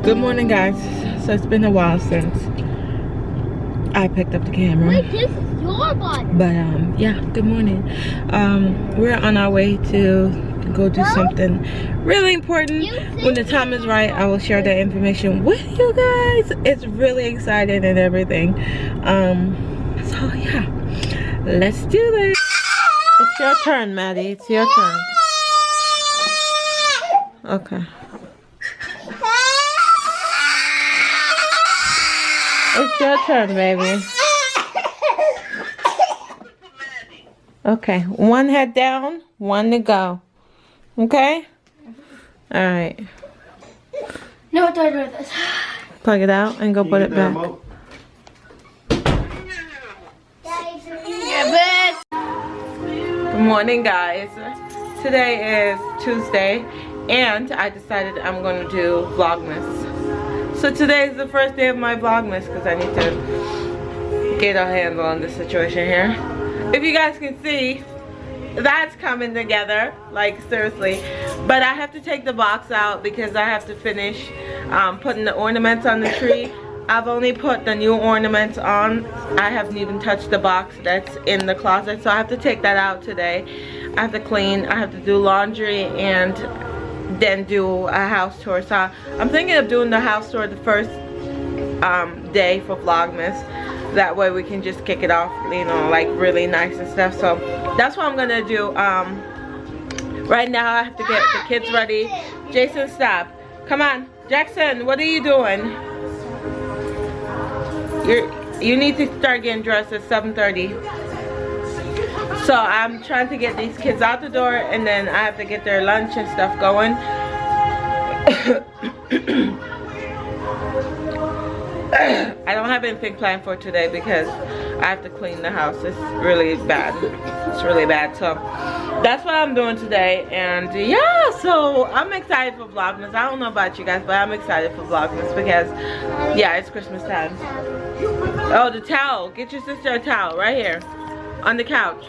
Good morning, guys. So it's been a while since I picked up the camera. Wait, this is your body. But yeah, good morning. We're on our way to go do something really important. When the time is right, I will share that information with you guys. It's really exciting and everything. So yeah, let's do this. It's your turn, Maddie. It's your turn. Okay. It's your turn, baby. Okay, one head down, one to go. Okay? Alright. No, what do I do with this? Plug it out and go put it back. Good morning, guys. Today is Tuesday, and I decided I'm going to do Vlogmas. So today is the first day of my Vlogmas because I need to get a handle on the situation here. If you guys can see, that's coming together, like seriously. But I have to take the box out because I have to finish putting the ornaments on the tree. I've only put the new ornaments on. I haven't even touched the box that's in the closet, so I have to take that out today. I have to clean, I have to do laundry, and then do a house tour. So I'm thinking of doing the house tour the first day for Vlogmas. That way we can just kick it off, you know, like really nice and stuff. So that's what I'm gonna do. Right now I have to get the kids ready. Jason, stop. Come on. Jackson, what are you doing? You need to start getting dressed at 7:30. So I'm trying to get these kids out the door, and then I have to get their lunch and stuff going. I don't have anything planned for today because I have to clean the house. It's really bad. It's really bad. So that's what I'm doing today. And yeah, so I'm excited for Vlogmas. I don't know about you guys, but I'm excited for Vlogmas because yeah, it's Christmas time. Oh, the towel. Get your sister a towel right here on the couch.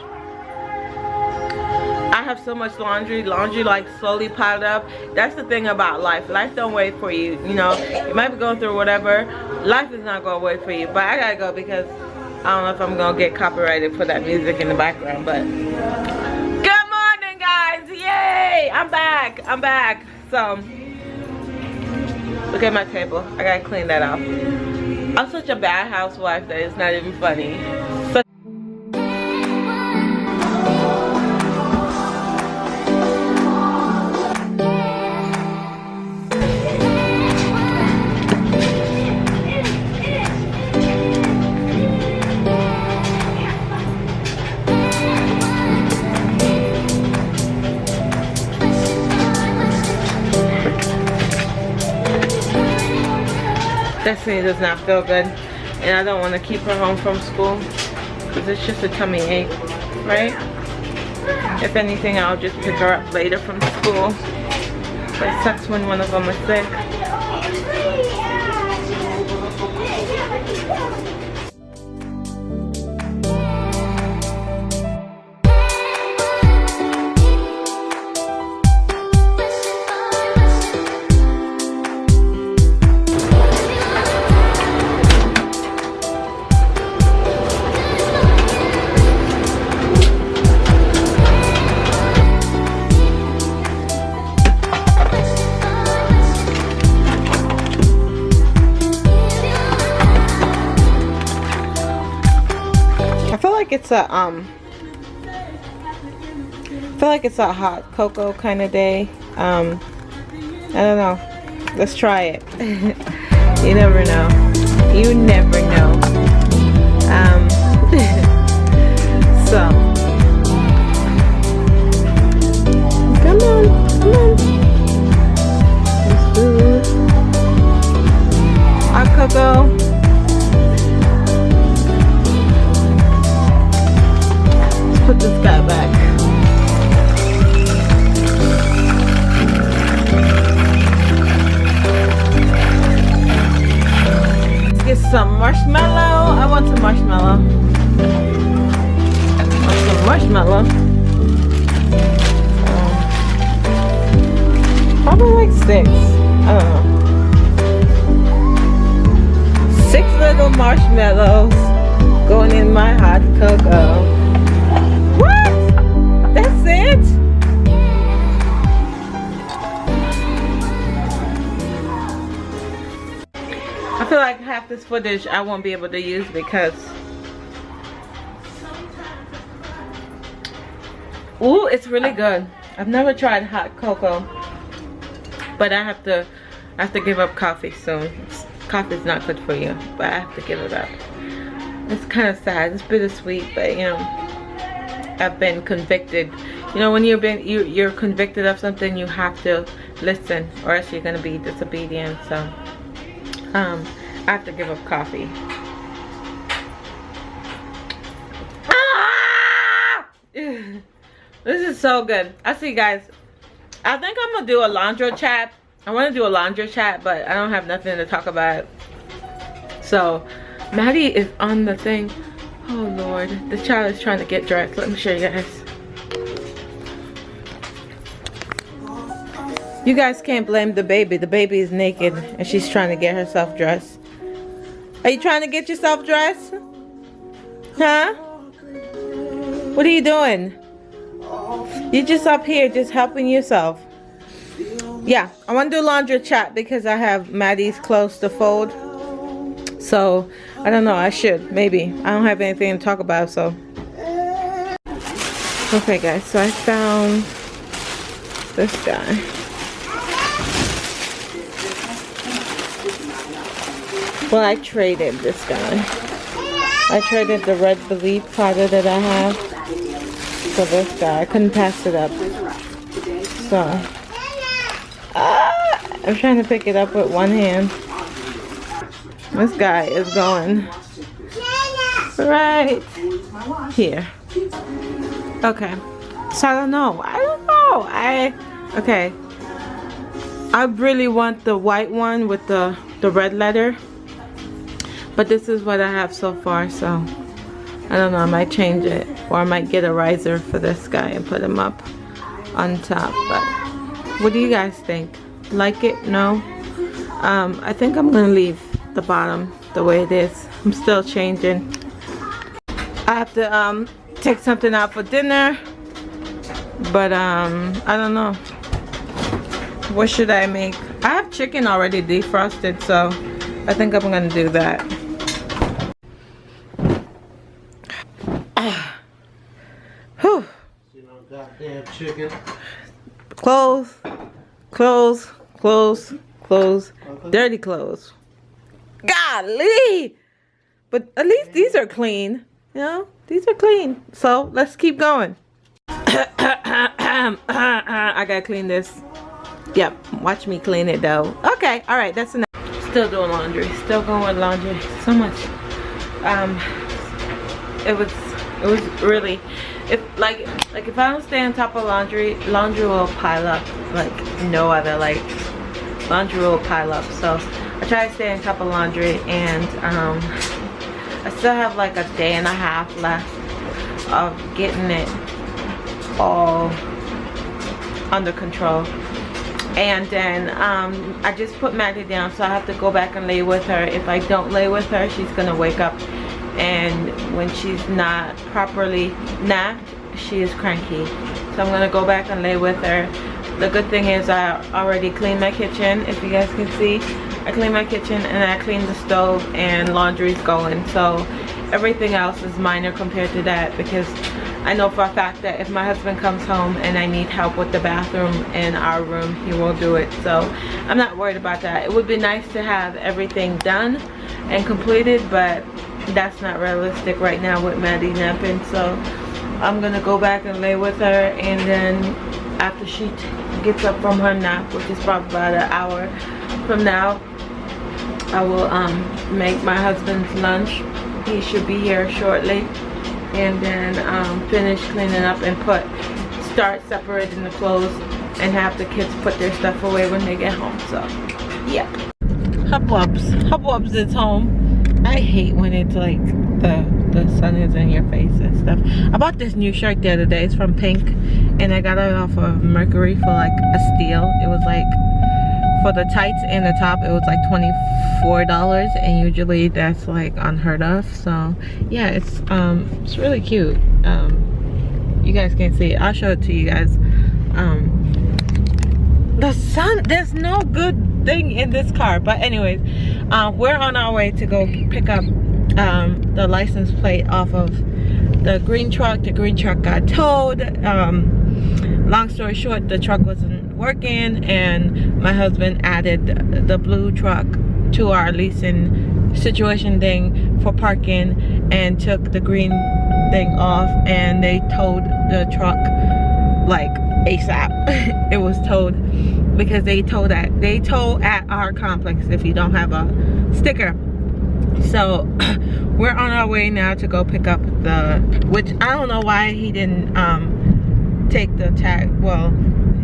I have so much laundry like slowly piled up. That's the thing about life. Life don't wait for you, you know. You might be going through whatever. Life is not gonna wait for you. But I gotta go because I don't know if I'm gonna get copyrighted for that music in the background. But good morning, guys. Yay, I'm back. So look at my table. I gotta clean that off. I'm such a bad housewife that it's not even funny. Destiny does not feel good, and I don't want to keep her home from school because it's just a tummy ache, right? If anything, I'll just pick her up later from school. But it sucks when one of them is sick. I feel like it's a hot cocoa kind of day. I don't know. Let's try it. You never know. You never know. So come on. Hot cocoa. Put this guy back. Let's get some marshmallow. I want some marshmallow. Probably like 6. I don't know. little marshmallows going in my hot cocoa. What? That's it? I feel like half this footage I won't be able to use because ooh, it's really good. I've never tried hot cocoa, but I have to give up coffee soon. Coffee's not good for you, but I have to give it up. It's kind of sad. It's bittersweet, but you know, I've been convicted. You know, when you're convicted of something, you have to listen, or else you're gonna be disobedient. So I have to give up coffee. Ah! This is so good. I see, guys. I think I'm gonna do a laundry chat. I want to do a laundry chat, but I don't have nothing to talk about. So Maddie is on the thing. Oh Lord, the child is trying to get dressed. Let me show you guys. You guys can't blame the baby. The baby is naked and she's trying to get herself dressed. Are you trying to get yourself dressed? Huh? What are you doing? You're just up here just helping yourself. Yeah, I want to do laundry chat because I have Maddie's clothes to fold. So, I don't know, I should, maybe. I don't have anything to talk about, so. Okay guys, so I found this guy. Well, I traded this guy. I traded the red belief powder that I have for this guy. I couldn't pass it up. So, I'm trying to pick it up with one hand. This guy is going right here. Okay. So I don't know. Okay. I really want the white one with the red letter. But this is what I have so far, so I don't know, I might change it. Or I might get a riser for this guy and put him up on top. But what do you guys think? Like it? No? I think I'm gonna leave the bottom the way it is. I'm still changing. I have to take something out for dinner. But I don't know. What should I make? I have chicken already defrosted, so I think I'm gonna do that. Whew. You know, goddamn chicken. Clothes. Okay. Dirty clothes. Golly! But at least these are clean. You know, these are clean. So let's keep going. I gotta clean this. Yep, watch me clean it though. Okay, all right, that's enough. Still doing laundry. Still going with laundry. So much. It was really, if I don't stay on top of laundry will pile up like no other. Like laundry will pile up. So I try to stay on top of laundry, and I still have like a day and a half left of getting it all under control. And then I just put Maddie down, so I have to go back and lay with her. If I don't lay with her, she's gonna wake up, and when she's not properly napped, she is cranky. So I'm gonna go back and lay with her. The good thing is I already cleaned my kitchen. If you guys can see, I cleaned my kitchen and I cleaned the stove, and laundry's going. So everything else is minor compared to that, because I know for a fact that if my husband comes home and I need help with the bathroom in our room, he will do it. So I'm not worried about that. It would be nice to have everything done and completed, but that's not realistic right now with Maddie napping. So I'm gonna go back and lay with her, and then after she gets up from her nap, which is probably about an hour from now, I will make my husband's lunch. He should be here shortly. And then finish cleaning up and start separating the clothes and have the kids put their stuff away when they get home. So yeah, Hubwubs is home. I hate when it's like the sun is in your face and stuff. I bought this new shirt the other day. It's from Pink, and I got it off of Mercury for like a steal. It was like for the tights and the top, it was like $24, and usually that's like unheard of. So yeah, it's really cute. You guys can't see it. I'll show it to you guys. The sun, there's no good thing in this car, but anyways, we're on our way to go pick up the license plate off of the green truck. The green truck got towed. Long story short, the truck wasn't working, and my husband added the blue truck to our leasing situation thing for parking and took the green thing off, and they towed the truck like ASAP. It was towed because they tow at our complex if you don't have a sticker. So we're on our way now to go pick up the, which I don't know why he didn't take the tag. Well,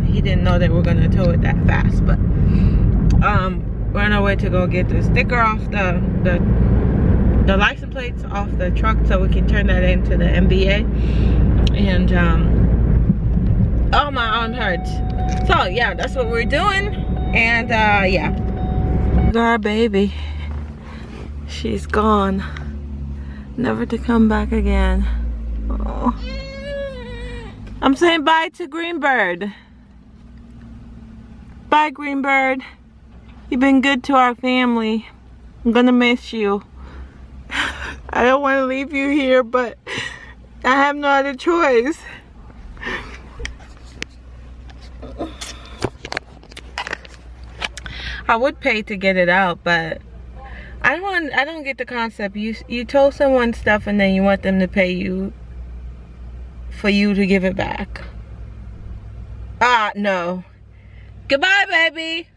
he didn't know they were gonna tow it that fast, but we're on our way to go get the sticker off the license plates off the truck so we can turn that into the MBA. And oh, my arm hurts. So yeah, that's what we're doing. And yeah, our baby, she's gone, never to come back again. Oh, I'm saying bye to Greenbird. Bye, Greenbird. You've been good to our family. I'm gonna miss you. I don't want to leave you here, but I have no other choice. I would pay to get it out, but I don't get the concept. You told someone stuff and then you want them to pay you for you to give it back. Ah, no. Goodbye, baby.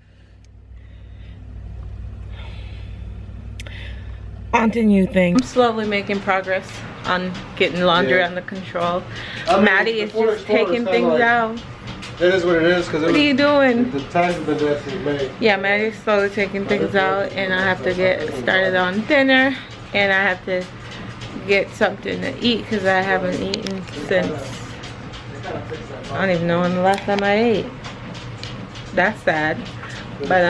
On to new things. I'm slowly making progress on getting laundry under control. Maddie is just taking things out. It is what it is. What are you doing? The time's been there since May. Yeah, Maddie's slowly taking things out, and I have to get started on dinner, and I have to get something to eat because I haven't eaten since, I don't even know when the last time I ate. That's sad, but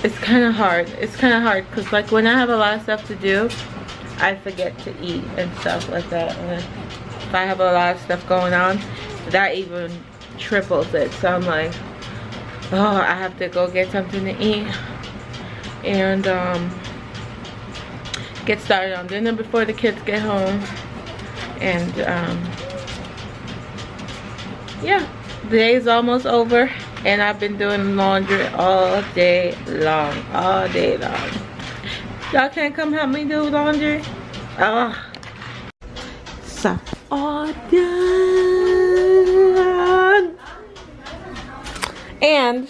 it's kind of hard. It's kind of hard because like when I have a lot of stuff to do, I forget to eat and stuff like that. And if I have a lot of stuff going on, that even triples it. So I'm like, oh, I have to go get something to eat and get started on dinner before the kids get home. And yeah, the day is almost over, and I've been doing laundry all day long. Y'all can't come help me do laundry? Oh, so all done. And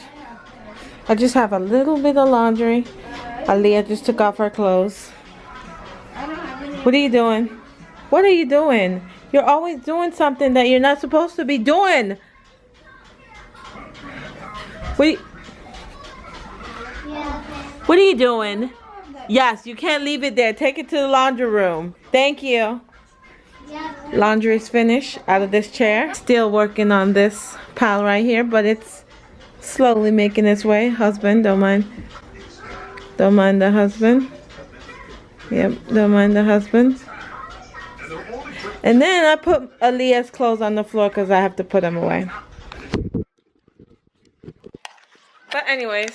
I just have a little bit of laundry. Aaliyah just took off her clothes. What are you doing? What are you doing? You're always doing something that you're not supposed to be doing. What are you doing? Yes, you can't leave it there. Take it to the laundry room. Thank you. Laundry is finished out of this chair. Still working on this pile right here, but it's slowly making its way. Husband, don't mind the husband. Yep, don't mind the husband. And then I put Aaliyah's clothes on the floor because I have to put them away. But anyways,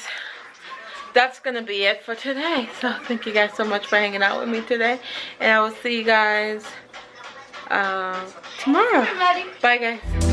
that's gonna be it for today. So thank you guys so much for hanging out with me today, and I will see you guys tomorrow. Bye guys.